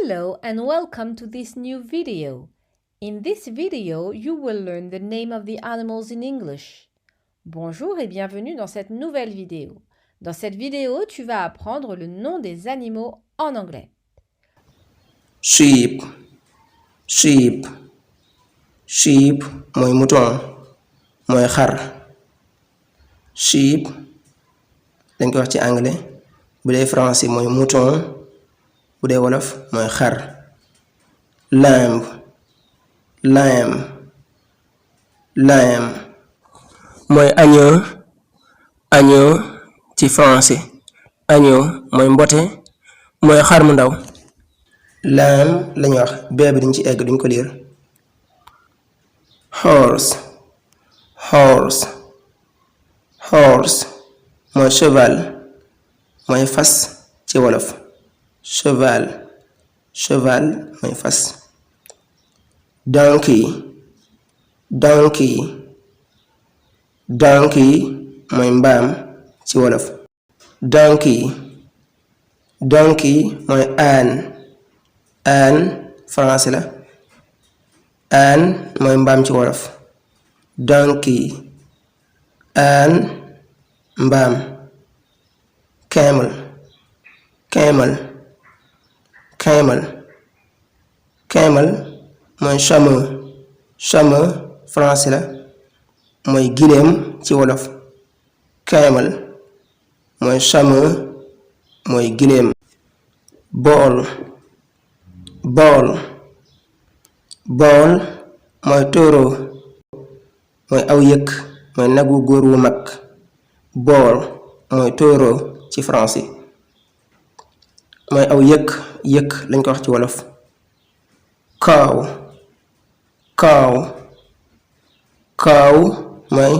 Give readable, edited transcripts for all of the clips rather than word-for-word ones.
Hello and welcome to this new video. In this video, you will learn the name of the animals in English. Bonjour et bienvenue dans cette nouvelle vidéo. Dans cette vidéo, tu vas apprendre le nom des animaux en anglais. Sheep, sheep, sheep mooy mouton mooy xar. Sheep dañ ko wax ci anglais, bu dee français mooy mouton, bu dee wolof mooy xar. Lamb, lamb, lamb mooy agneau, agneau ci français. Agneau mooy mbote mooy xar mu ndaw. Lamb lañu wax bee bi duñ ci egg duñ ko liir. Horse, horse, horse mooy cheval mooy fas ci wolof. Cheval, cheval mooy fas. Donkey, donkey, donkey mooy mbaam ci wolof. Donkey, donkey mooy âne, âne français la. Âne mooy mbaam ci wolof. Donkey, âne, mbaam. Camel, camel, camel, camel mooy chameau, chameau français la mooy giléem ci wolof. Camel mooy chameau mooy giléem. Bull, bull, bull mooy taureau mooy aw yëkk mooy nagu góor wu mag. Bull mooy taureau ci français mooy aw yëkk, yëkk lañ ko wax ci wolof. Cow, cow, cow mooy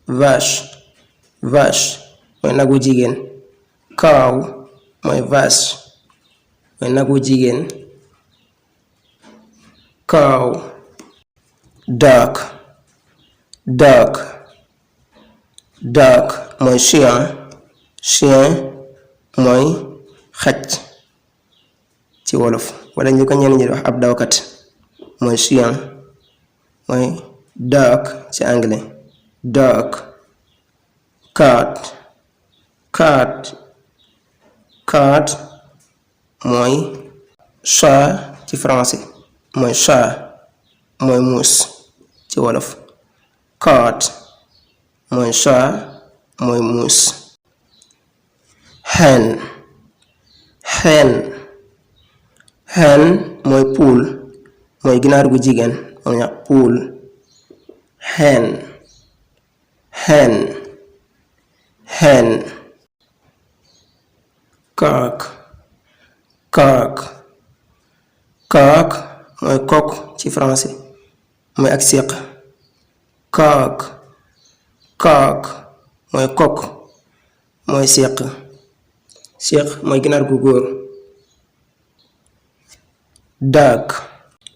vache, vache mooy nagu jigéen. Cow mooy vache mooy nagu jigéen. Cow. Dog, dog, dog mooy chien, chien mooy xaj ci wolof wala ñu ko ñenn ñi wax ab dawkat mooy chien mooy dog ci anglais. Dog. Cat, cat, cat mooy chat ci français mooy chat mooy muus ci wolof. Cat mooy chat mooy muus. Hen, hen, hen mooy poule mooy ginaar gu jigéen moom ñax poule. Hen, hen, hen. Cock, cock, cock mooy coq ci français mooy ak séq. Cock, cock mooy coq mooy séq. Séq mooy ginaar gu góor. Duck,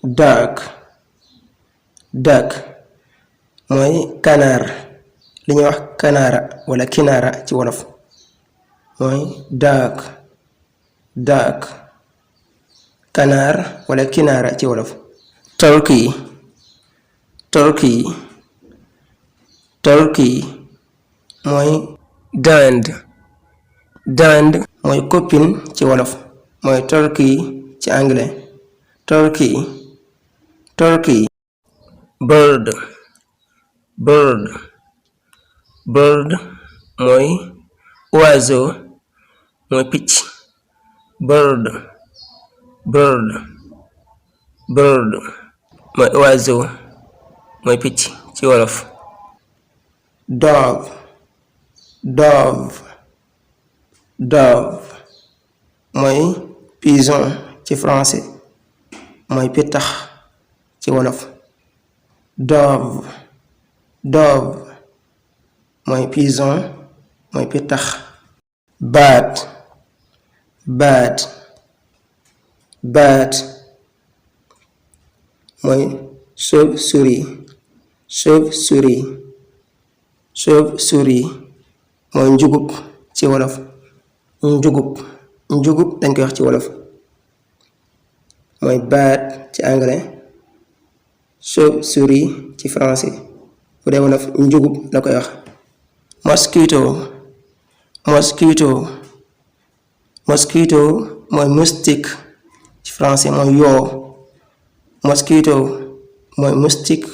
duck, duck mooy canard li ñuy wax kanaara wala kinaara ci wolof mooy duck, duck, canard wala kinaara ci wolof. Turkey, turkey, turkey mooy dinde, dinde mooy copine ci wolof mooy turkey ci anglais. Turkey, turkey. Bird, bird, bird mooy oiseau mooy picc. Bird, bird, bird mooy oiseau mooy picc ci wolof. Dove, dove, dove mooy pigeon ci français mooy pittax ci wolof. Dove, dove mooy pigeon mooy pittax. Bat, bat, bat mooy chauve-souris, chauve-souris, chauve-souris mooy njugub ci wolof. Njugub, njugub dañ koy wax ci wolof. mooy bat ci anglais, chauve-souris ci français, bu dee wolof njugub la koy wax. Mosquito mooy moustique ci français mooy yoo. Mosquito mooy moustique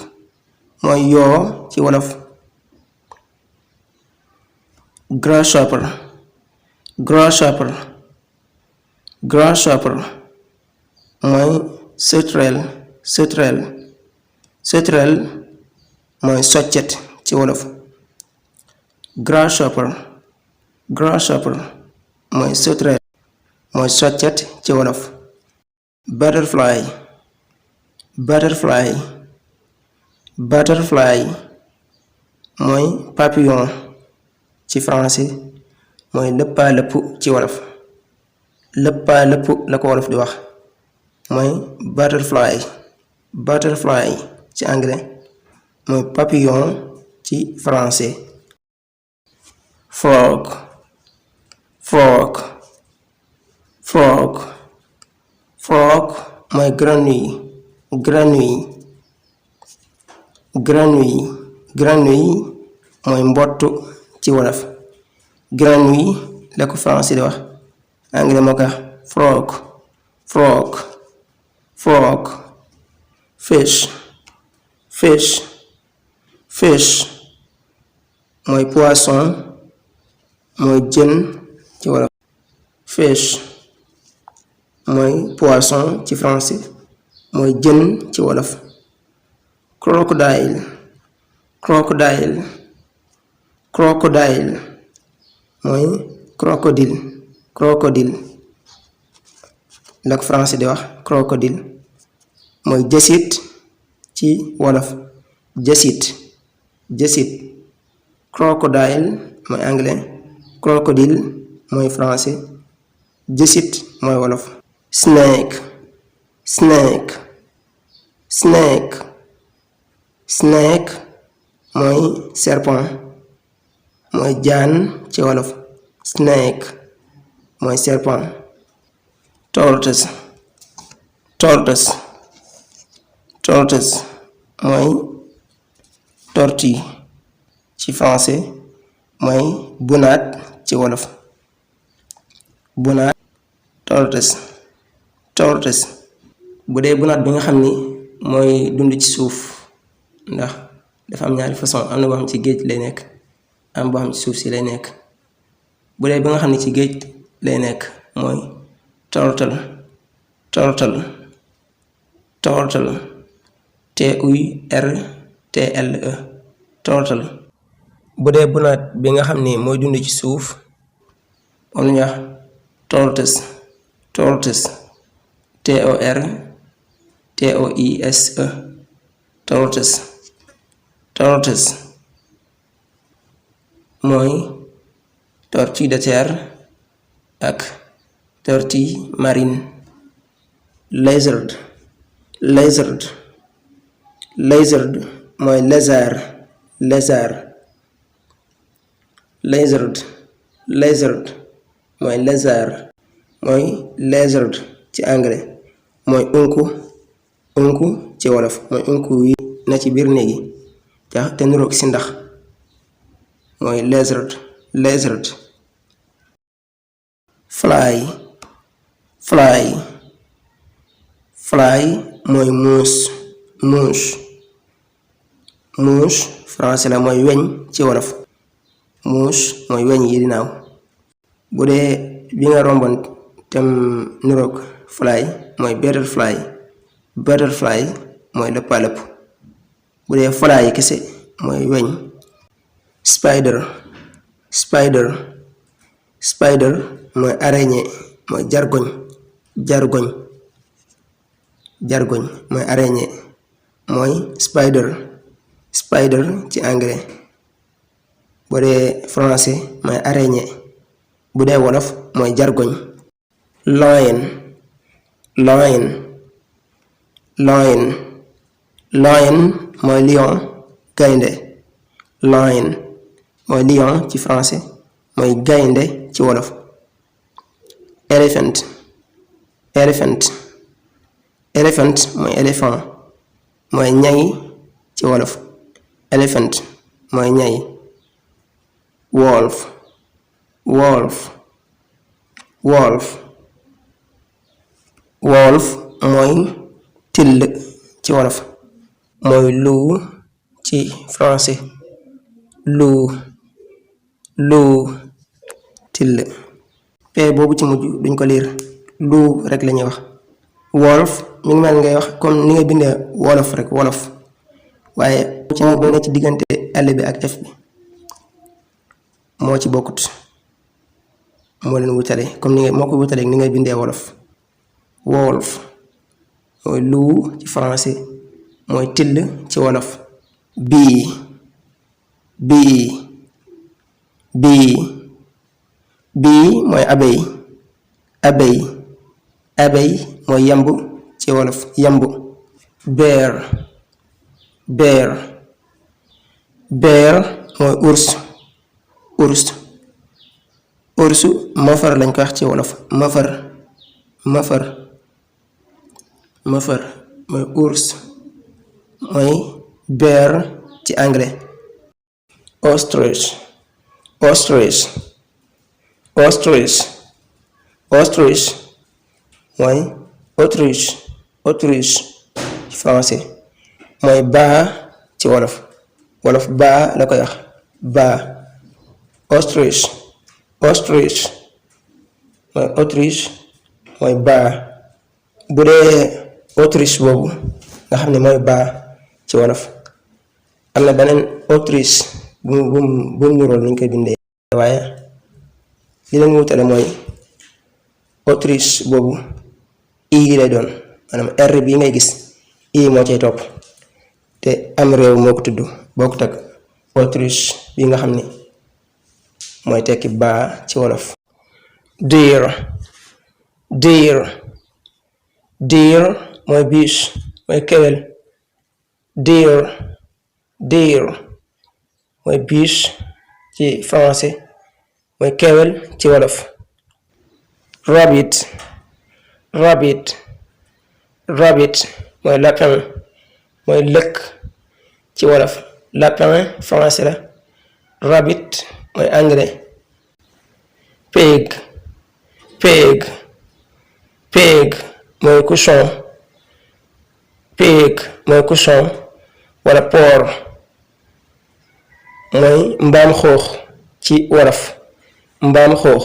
mooy yoo ci wolof. Grasshopper mooy sauterelle mooy soccet ci wolof. Grasshopper mooy sauterelle mooy soccet ci wolof. Butterfly mooy papillon ci français mooy lëppaalëpp ci wolof. lëppaalëpp la ko wolof di wax mooy butterfly ci anglais mooy papillon ci français. Frog mooy grenouille mooy mbottu ci wolof. Grenouille la ko français di wax, anglais moo ko frog. Fish mooy poisson mooy jën ci wolof. Fish mooy poisson ci français mooy jën ci wolof. Crocodile mooy crocodile la ko français di wax crocodile mooy jësit ci wolof. jësit crocodile mooy anglais, crocodile mooy français, jësit mooy wolof. Snake mooy serpent mooy jaan ci wolof. Snake mooy serpent. Tortoise mooy tortue ci français mooy bunaat ci wolof. Bunaat. Tortoise bu dee bunaat bi nga xam ni mooy dund ci suuf, ndax dafa am ñaari façon, am na boo xam ci géej lay nekk, am boo xam ci suuf si lay nekk. bu dee bi nga xam ne ci géej lay nekk mooy turtle turtle turtle. bu dee bunaat bi nga xam ni mooy dund ci suuf moom la ñuy wax tortoise tortoise tortoise mooy tortue de terre ak tortue marine. Lézard mooy lézard mooy lézard ci anglais mooy unku ci wolof mooy unku yi na ci biir néegi te niroog si ndax mooy lézard. Fly mooy mouche français la mooy weñ ci wolof. Mouche mooy weñ yi di naaw. bu dee bi nga romboon tem niroog fly mooy butterfly mooy lëppalëpp. bu dee fly kese mooy weñ. Spider mooy araignée mooy jargoñ mooy araignée mooy spider ci anglais. bu dee français mooy araignée, bu dee wolof mooy jargoñ. Lion mooy lion gaynde. Lion mooy lion ci français mooy gaynde ci wolof. Elephant Elephant mooy éléphant mooy ñay ci wolof. Elephant mooy ñay. Wolf wolf wolf wolf mooy till ci wolof. mooy loup ci français. loup till. p boobu ci mujj duñ ko liir loup rek lañuy wax. wolf mi ngi mel ngay wax comme ni nga bindee wolof rek wolof, waaye ci boo ne ci diggante L bi ak F bi moo ci bokkut, moo leen wutale comme ni nga moo ko wutale ni ngay bindee wolof. wolf mooy loup ci français, mooy till ci wolof. bee mooy abeille mooy yamb ci wolof. yamb. bear mooy urs mafar lañ ko wax ci wolof. mafar mooy urs, mooy bear ci anglais. ostrich mooy autruche ci français, mooy baa ci wolof baa la koy wax. baa. ostrich mooy autruche mooy baa. bu dee autruche boobu nga xam ne mooy baa ci wolof, am na beneen autruche bu nurool ni ñu koy bindee, waaye li leen wutale mooy autruche boobu i lay doon, maanaam r bi ngay gis i moo cay topp, te am réew moo ko tudd bokkut ak autruche bi nga xam ne mooy tekki baa ci wolof. deer mooy biche mooy kéwél. deer mooy biche ci français, mooy kéwél ci wolof. rabbit mooy lapin mooy lëkk ci wolof. lapin français la, rabbit mooy anglais. pig mooy cochon wala porc, mooy mbaam xoox ci wolof. mbaam xoox